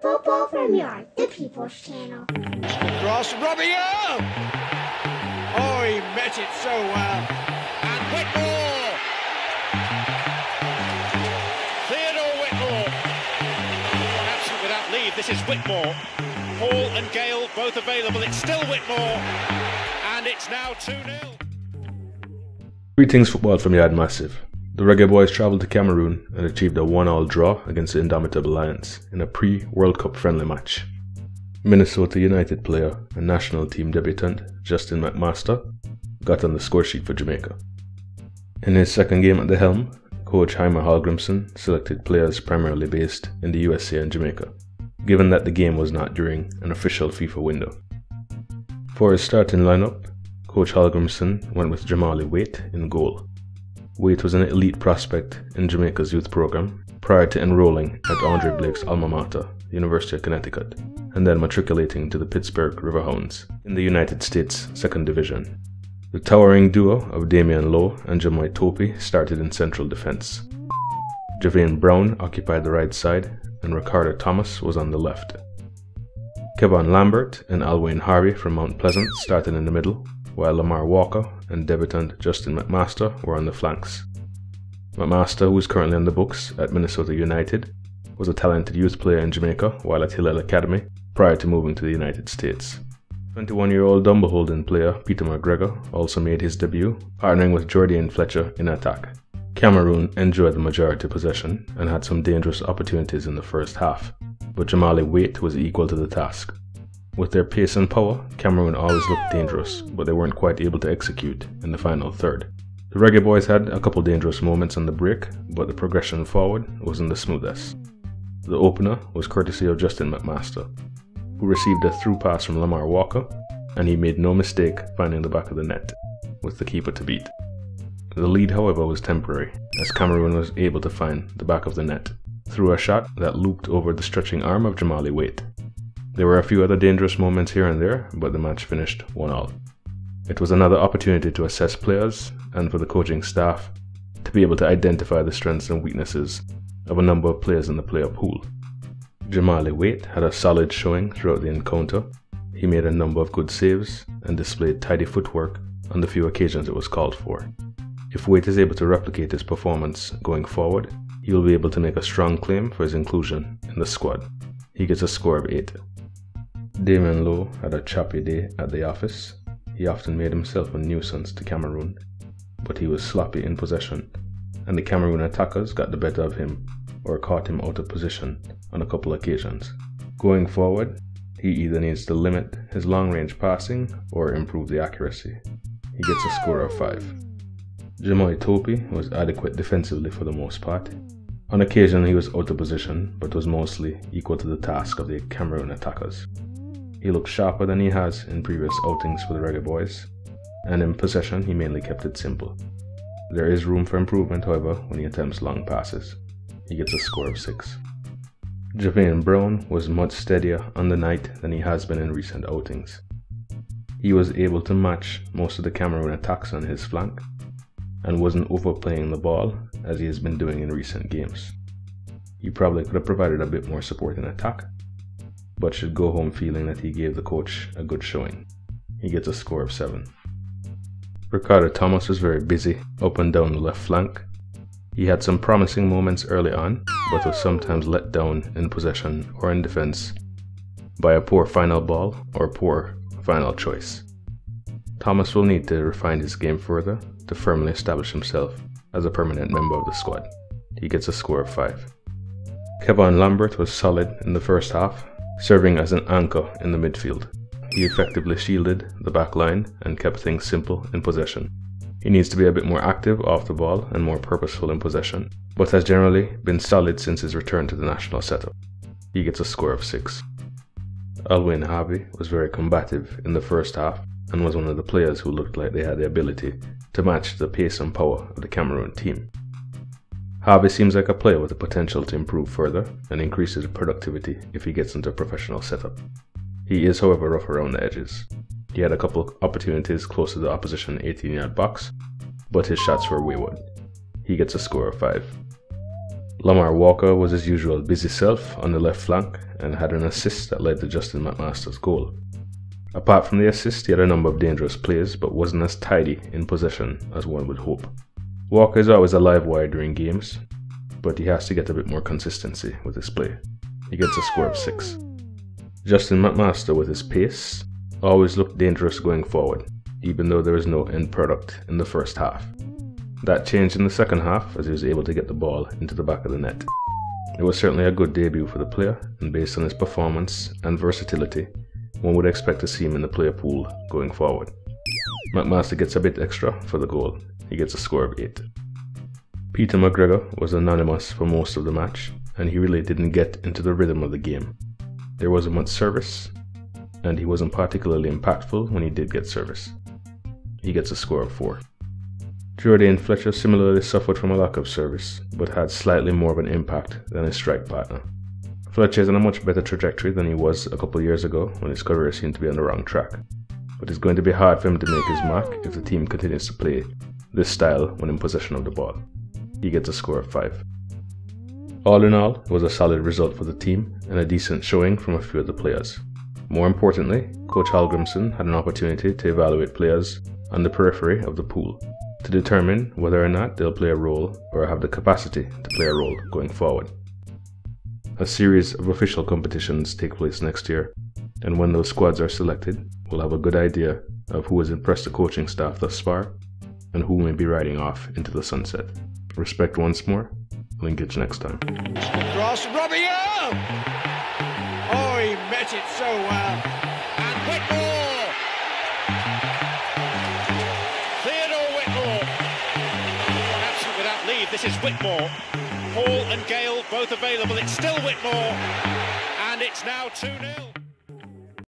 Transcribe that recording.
Football from Yard, the People's Channel. Cross, Robbie, oh! Oh, he met it so well. And Whitmore! Theodore Whitmore. Absent without leave, this is Whitmore. Paul and Gale both available, it's still Whitmore. And it's now 2-0. Greetings, football from Yard Massive. The Reggae Boyz travelled to Cameroon and achieved a 1-1 draw against the Indomitable Lions in a pre-World Cup friendly match. Minnesota United player and national team debutant Justin McMaster got on the scoresheet for Jamaica. In his second game at the helm, coach Jaime Hallgrimsson selected players primarily based in the USA and Jamaica, given that the game was not during an official FIFA window. For his starting lineup, coach Hallgrimsson went with Jamali Waite in goal. Waite was an elite prospect in Jamaica's youth program prior to enrolling at Andre Blake's alma mater, University of Connecticut, and then matriculating to the Pittsburgh Riverhounds in the United States 2nd Division. The towering duo of Damian Lowe and Jamoi Topi started in central defense. Javane Brown occupied the right side and Ricardo Thomas was on the left. Kevin Lambert and Alwyn Harvey from Mount Pleasant started in the middle, while Lamar Walker and debutant Justin McMaster were on the flanks. McMaster, who is currently on the books at Minnesota United, was a talented youth player in Jamaica while at Hillel Academy prior to moving to the United States. 21-year-old Dumbleholden player Peter McGregor also made his debut, partnering with Jordan Fletcher in attack. Cameroon enjoyed the majority possession and had some dangerous opportunities in the first half, but Jamali Waite was equal to the task. With their pace and power, Cameroon always looked dangerous, but they weren't quite able to execute in the final third. The Reggae Boyz had a couple dangerous moments on the break, but the progression forward wasn't the smoothest. The opener was courtesy of Justin McMaster, who received a through pass from Lamar Walker, and he made no mistake finding the back of the net, with the keeper to beat. The lead, however, was temporary, as Cameroon was able to find the back of the net through a shot that looped over the stretching arm of Jamali Waite. There were a few other dangerous moments here and there, but the match finished 1-1. It was another opportunity to assess players and for the coaching staff to be able to identify the strengths and weaknesses of a number of players in the player pool. Jamali Waite had a solid showing throughout the encounter. He made a number of good saves and displayed tidy footwork on the few occasions it was called for. If Waite is able to replicate his performance going forward, he will be able to make a strong claim for his inclusion in the squad. He gets a score of 8. Damian Lowe had a choppy day at the office. He often made himself a nuisance to Cameroon, but he was sloppy in possession, and the Cameroon attackers got the better of him or caught him out of position on a couple occasions. Going forward, he either needs to limit his long-range passing or improve the accuracy. He gets a score of 5. Jamoi Topi was adequate defensively for the most part. On occasion he was out of position, but was mostly equal to the task of the Cameroon attackers. He looked sharper than he has in previous outings for the Reggae Boyz, and in possession he mainly kept it simple. There is room for improvement, however, when he attempts long passes. He gets a score of 6. Javane Brown was much steadier on the night than he has been in recent outings. He was able to match most of the Cameroon attacks on his flank, and wasn't overplaying the ball as he has been doing in recent games. He probably could have provided a bit more support in attack, but should go home feeling that he gave the coach a good showing. He gets a score of 7. Ricardo Thomas was very busy up and down the left flank. He had some promising moments early on, but was sometimes let down in possession or in defense by a poor final ball or poor final choice. Thomas will need to refine his game further to firmly establish himself as a permanent member of the squad. He gets a score of 5. Kevin Lambert was solid in the first half, serving as an anchor in the midfield. He effectively shielded the back line and kept things simple in possession. He needs to be a bit more active off the ball and more purposeful in possession, but has generally been solid since his return to the national setup. He gets a score of 6. Alwyn Harvey was very combative in the first half and was one of the players who looked like they had the ability to match the pace and power of the Cameroon team. Harvey seems like a player with the potential to improve further and increase his productivity if he gets into a professional setup. He is, however, rough around the edges. He had a couple of opportunities close to the opposition 18-yard box, but his shots were wayward. He gets a score of 5. Lamar Walker was his usual busy self on the left flank and had an assist that led to Justin McMaster's goal. Apart from the assist, he had a number of dangerous plays but wasn't as tidy in possession as one would hope. Walker is always a live wire during games, but he has to get a bit more consistency with his play. He gets a score of 6. Justin McMaster, with his pace, always looked dangerous going forward, even though there was no end product in the first half. That changed in the second half as he was able to get the ball into the back of the net. It was certainly a good debut for the player, and based on his performance and versatility, one would expect to see him in the player pool going forward. McMaster gets a bit extra for the goal. He gets a score of 8. Peter McGregor was anonymous for most of the match, and he really didn't get into the rhythm of the game. There wasn't much service, and he wasn't particularly impactful when he did get service. He gets a score of 4. Jordan Fletcher similarly suffered from a lack of service, but had slightly more of an impact than his strike partner. Fletcher is on a much better trajectory than he was a couple years ago when his career seemed to be on the wrong track, but it's going to be hard for him to make his mark if the team continues to play this style when in possession of the ball. He gets a score of 5. All in all, it was a solid result for the team and a decent showing from a few of the players. More importantly, Coach Hallgrimsson had an opportunity to evaluate players on the periphery of the pool to determine whether or not they'll play a role or have the capacity to play a role going forward. A series of official competitions take place next year, and when those squads are selected, we'll have a good idea of who has impressed the coaching staff thus far and who may be riding off into the sunset. Respect once more. Linkage next time. Cross, Robbie! Oh, he met it so well. And Whitmore! Theodore Whitmore. Absolutely without leave. This is Whitmore. Paul and Gale both available. It's still Whitmore. And it's now 2-0.